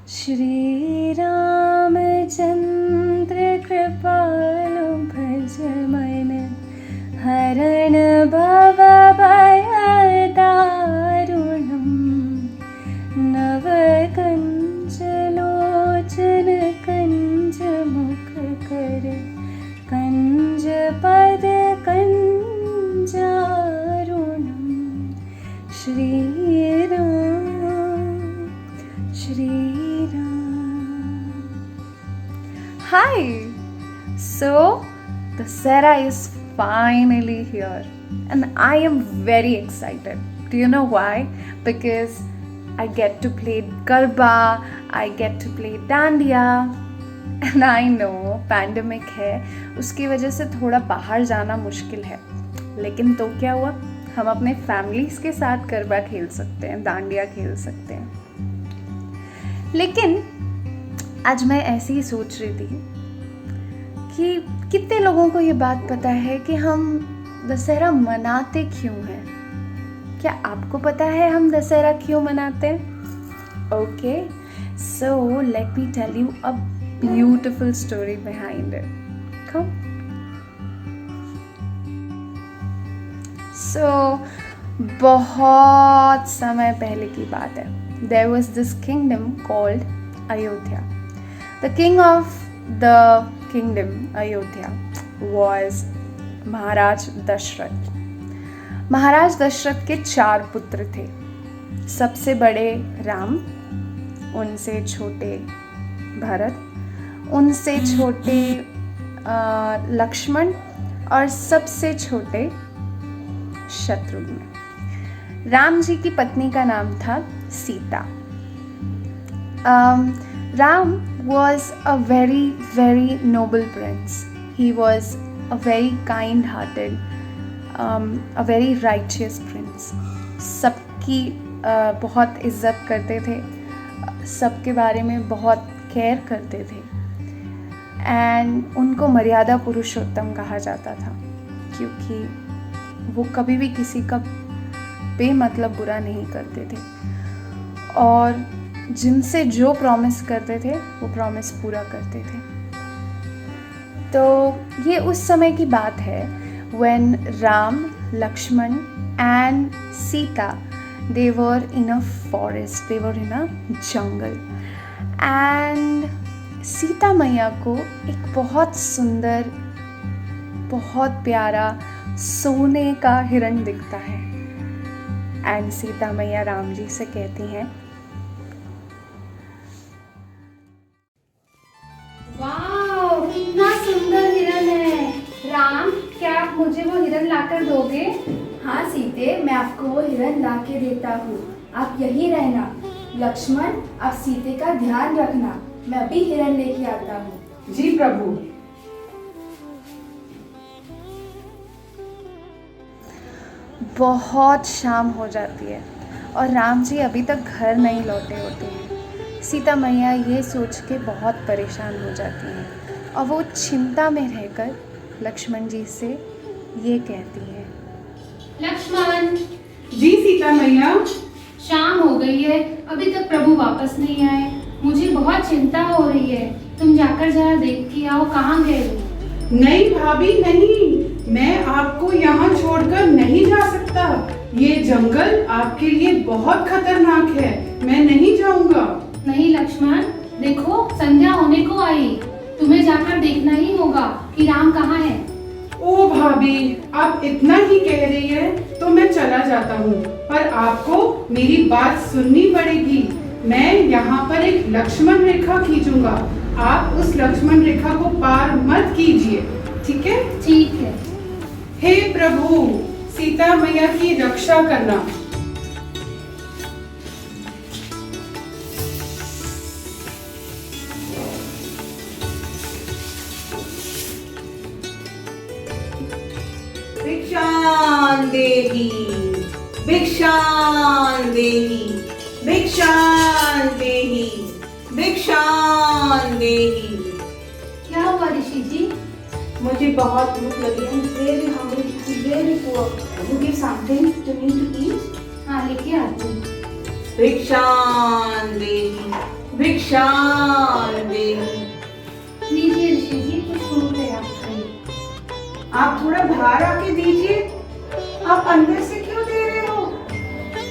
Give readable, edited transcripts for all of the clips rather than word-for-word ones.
श्री रामचंद्र कृपालु भज मन हरण भव भय दारुणम् नव कंज लोचन कंज मुख कर कंज पद कंजारुणम् Shri Ram Shri Ram. Hi! So, Dussehra is finally here and I am very excited. Do you know why? Because I get to play Garba, I get to play Dandiya and I know pandemic है, उसकी वजह से थोड़ा बाहर जाना मुश्किल है, लेकिन तो क्या हुआ, हम अपने फैमिलीज़ के साथ गरबा खेल सकते हैं, डांडिया खेल सकते हैं। लेकिन आज मैं ऐसे ही सोच रही थी कि कितने लोगों को ये बात पता है कि हम दशहरा मनाते क्यों हैं। क्या आपको पता है हम दशहरा क्यों मनाते हैं? Okay, so let me tell you a beautiful story behind it. Come. So बहुत समय पहले की बात है। There was this kingdom called Ayodhya. The king of the kingdom Ayodhya was महाराज दशरथ। महाराज दशरथ के 4 पुत्र थे। सबसे बड़े राम, उनसे छोटे भरत, उनसे छोटे लक्ष्मण और सबसे छोटे शत्रुघ्न। राम जी की पत्नी का नाम था Sita. Ram was a very noble prince. He was a very kind-hearted, a very righteous prince. सबकी बहुत इज्जत करते थे, सबके बारे में बहुत केयर करते थे एंड उनको मर्यादा पुरुषोत्तम कहा जाता था, क्योंकि वो कभी भी किसी का बेमतलब बुरा नहीं करते थे और जिनसे जो प्रॉमिस करते थे वो प्रॉमिस पूरा करते थे। तो ये उस समय की बात है when Ram, Lakshman and Sita they were in a forest, they were in a jungle and Sita मैया को एक बहुत सुंदर, बहुत प्यारा सोने का हिरण दिखता है एंड सीता मैया राम जी से कहती हैं, वाह, कितना सुंदर हिरन है। राम, क्या आप मुझे वो हिरन लाकर दोगे? हाँ सीते, मैं आपको वो हिरन ला के देता हूँ। आप यहीं रहना। लक्ष्मण, आप सीते का ध्यान रखना। मैं अभी हिरन लेके आता हूँ। जी प्रभु। बहुत शाम हो जाती है और राम जी अभी तक घर नहीं लौटे होते हैं। सीता मैया ये सोच के बहुत परेशान हो जाती हैं और वो चिंता में रहकर लक्ष्मण जी से ये कहती हैं, लक्ष्मण। जी सीता मैया। शाम हो गई है, अभी तक प्रभु वापस नहीं आए। मुझे बहुत चिंता हो रही है। तुम जाकर जरा देख के आओ, कहाँ गए वो? नहीं भाभी नहीं, मैं आपको यहाँ छोड़कर नहीं जा सकता। ये जंगल आपके लिए बहुत खतरनाक है, मैं नहीं जाऊँगा। नहीं लक्ष्मण, देखो संध्या होने को आई। तुम्हें जाकर देखना ही होगा कि राम कहाँ है। ओ भाभी, आप इतना ही कह रही है तो मैं चला जाता हूँ, पर आपको मेरी बात सुननी पड़ेगी। मैं यहाँ पर एक लक्ष्मण रेखा खींचूंगा, आप उस लक्ष्मण रेखा को पार मत कीजिए, ठीक है? ठीक है। हे प्रभु, सीता मैया की रक्षा करना। भिक्षां देहि, भिक्षां देहि, भिक्षां देहि, भिक्षां देहि। क्या हुआ ऋषि जी? मुझे बहुत भूख लगी है। I'm very hungry. I'm very poor. Can you give something to me to eat? हाँ, लेके आती हूँ। भिक्षां देहि, भिक्षां भिक्षां देहि। लीजिए ऋषि जी, कुछ फूल है आपका ये। आप थोड़ा बाहर आके दीजिए। आप अंदर से क्यों दे रहे हो?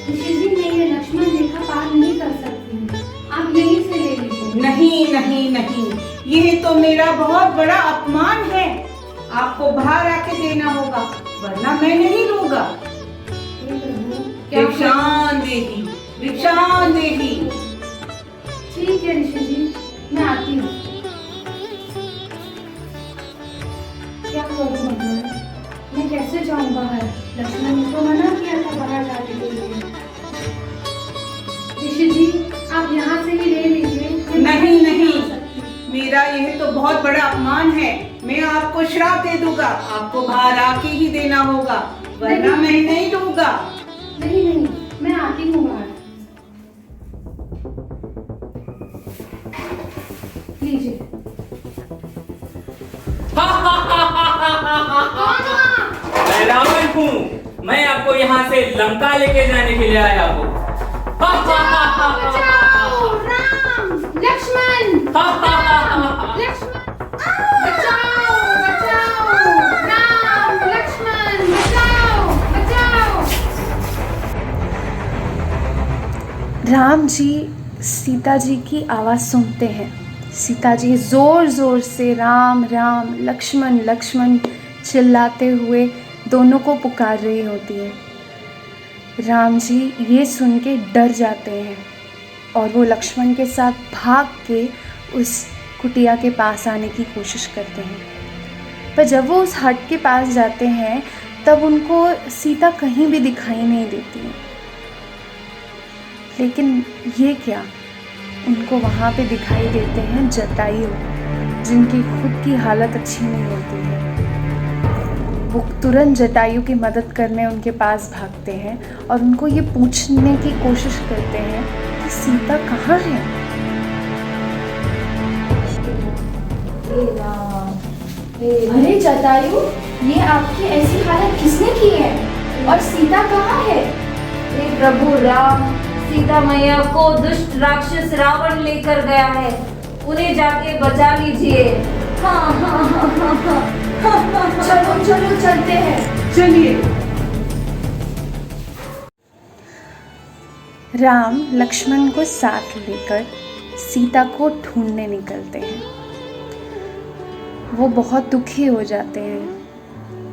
ऋषि जी, मैं ये लक्ष्मण रेखा पार नहीं कर सकती हूँ, आप यहीं से ले लीजिए। नहीं नहीं नहीं, यह तो मेरा बहुत बड़ा अपमान है। आपको बाहर आके देना होगा, वरना मैं नहीं लूंगा। हे प्रभु, क्या भिक्षां देहि, भिक्षां देहि। ठीक है ऋषि जी, मैं आती हूँ। क्या करूँ भगवान, मैं कैसे जाऊँ बाहर? लक्ष्मण ने तो मना किया था बाहर जाने के लिए। ऋषि जी, आप यहाँ से ही ले लीजिए। मैं नहीं जा नहीं, सकती। मेरा यह तो बहुत बड़ा अपमान है। मैं आपको श्राप दे दूंगा, आपको बाहर आके ही देना होगा, वरना मैं नहीं दूंगा। नहीं नहीं, मैं आती हूँ बाहर। लीजिए। मैं रावण हूँ। मैं आपको यहाँ से लंका लेके जाने के लिए आया हूँ। बचाओ, राम, लक्ष्मण, लक्ष्मण, बचाओ, बचाओ, राम, लक्ष्मण, बचाओ, बचाओ। राम जी सीता जी की आवाज़ सुनते हैं। सीता जी ज़ोर ज़ोर से राम राम लक्ष्मण लक्ष्मण चिल्लाते हुए दोनों को पुकार रही होती है। राम जी ये सुन के डर जाते हैं और वो लक्ष्मण के साथ भाग के उस कुटिया के पास आने की कोशिश करते हैं। पर जब वो उस हट के पास जाते हैं तब उनको सीता कहीं भी दिखाई नहीं देती है। लेकिन ये क्या, उनको वहाँ पे दिखाई देते हैं जटायु, जिनकी खुद की हालत अच्छी नहीं होती है। वो तुरंत जटायु की मदद करने उनके पास भागते हैं और उनको ये पूछने की कोशिश करते हैं कि सीता कहाँ है। अरे जटायु, ये आपकी ऐसी हालत किसने की है? और सीता कहाँ है? हे प्रभु राम, सीता मैया को दुष्ट राक्षस रावण लेकर गया है, उन्हें जाके बचा लीजिए। हाँ हाँ हाँ हाँ हाँ। चलो चलो चलते हैं। चलिए। राम लक्ष्मण को साथ लेकर सीता को ढूंढने निकलते हैं। वो बहुत दुखी हो जाते हैं।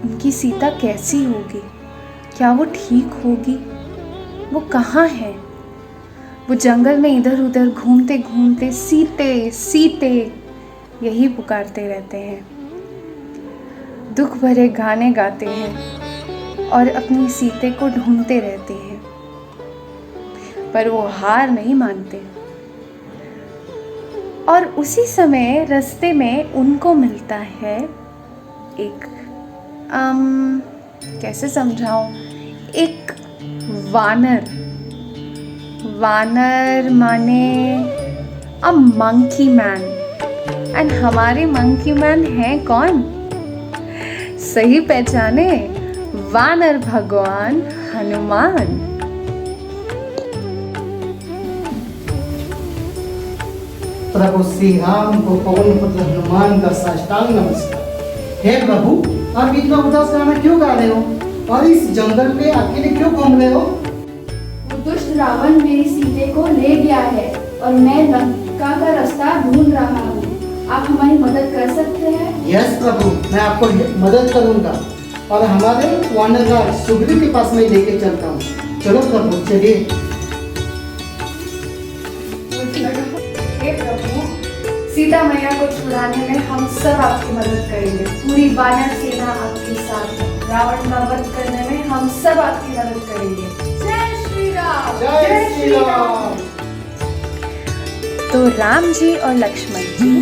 उनकी सीता कैसी होगी? क्या वो ठीक होगी? वो कहाँ है? वो जंगल में इधर उधर घूमते घूमते सीते सीते यही पुकारते रहते हैं। दुख भरे गाने गाते हैं और अपनी सीते को ढूंढते रहते हैं, पर वो हार नहीं मानते। और उसी समय रास्ते में उनको मिलता है एक कैसे समझाऊं, एक वानर। वानर माने अ मंकी मैन। एंड हमारे मंकी मैन हैं कौन? सही पहचाने, वानर भगवान हनुमान। प्रभु श्री राम को पवन पुत्र हनुमान का साष्टांग नमस्कार। हे प्रभु, आप इतना उदास गाना क्यों गा रहे हो और इस जंगल में अकेले क्यों घूम रहे हो? वो दुष्ट रावण मेरी सीते को ले गया है और मैं लंका का रास्ता ढूंढ रहा हूँ। आप हमारी मदद कर सकते हैं? यस प्रभु, मैं आपको मदद करूंगा और हमारे वानरराज सुग्रीव के पास मैं लेके चलता हूँ। चलो प्रभु, चलिए। हे प्रभु, सीता मैया को छुड़ाने में हम सब आपकी मदद करेंगे। पूरी वानर सेना आपके साथ है। रावण का वध करने में हम सब आपकी मदद करेंगे। जय श्री राम। जय श्री राम। तो राम जी और लक्ष्मण जी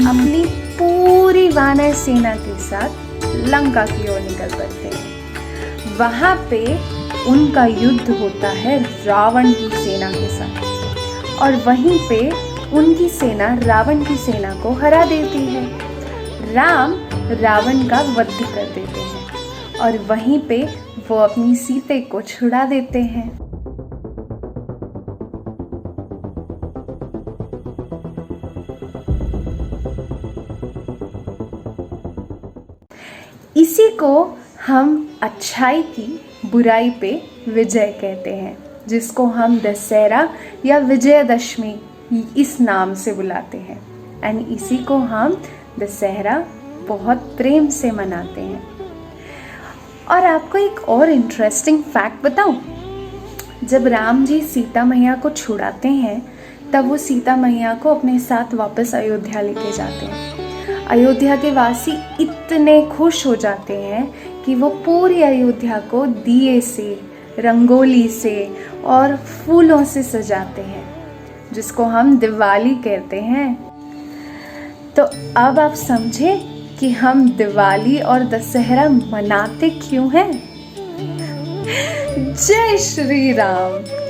अपनी पूरी वानर सेना के साथ लंका की ओर निकल पड़ते हैं। वहाँ पे उनका युद्ध होता है रावण की सेना के साथ और वहीं पे उनकी सेना रावण की सेना को हरा देती है। राम रावण का वध कर देते हैं और वहीं पे वो अपनी सीते को छुड़ा देते हैं। इसी को हम अच्छाई की बुराई पे विजय कहते हैं, जिसको हम दशहरा या विजयदशमी इस नाम से बुलाते हैं। एंड इसी को हम दशहरा बहुत प्रेम से मनाते हैं। और आपको एक और इंटरेस्टिंग फैक्ट बताऊं, जब राम जी सीता मैया को छुड़ाते हैं तब वो सीता मैया को अपने साथ वापस अयोध्या लेके जाते हैं। अयोध्या के वासी इतने खुश हो जाते हैं कि वो पूरी अयोध्या को दिए से, रंगोली से और फूलों से सजाते हैं, जिसको हम दिवाली कहते हैं। तो अब आप समझे कि हम दिवाली और दशहरा मनाते क्यों हैं। जय श्री राम।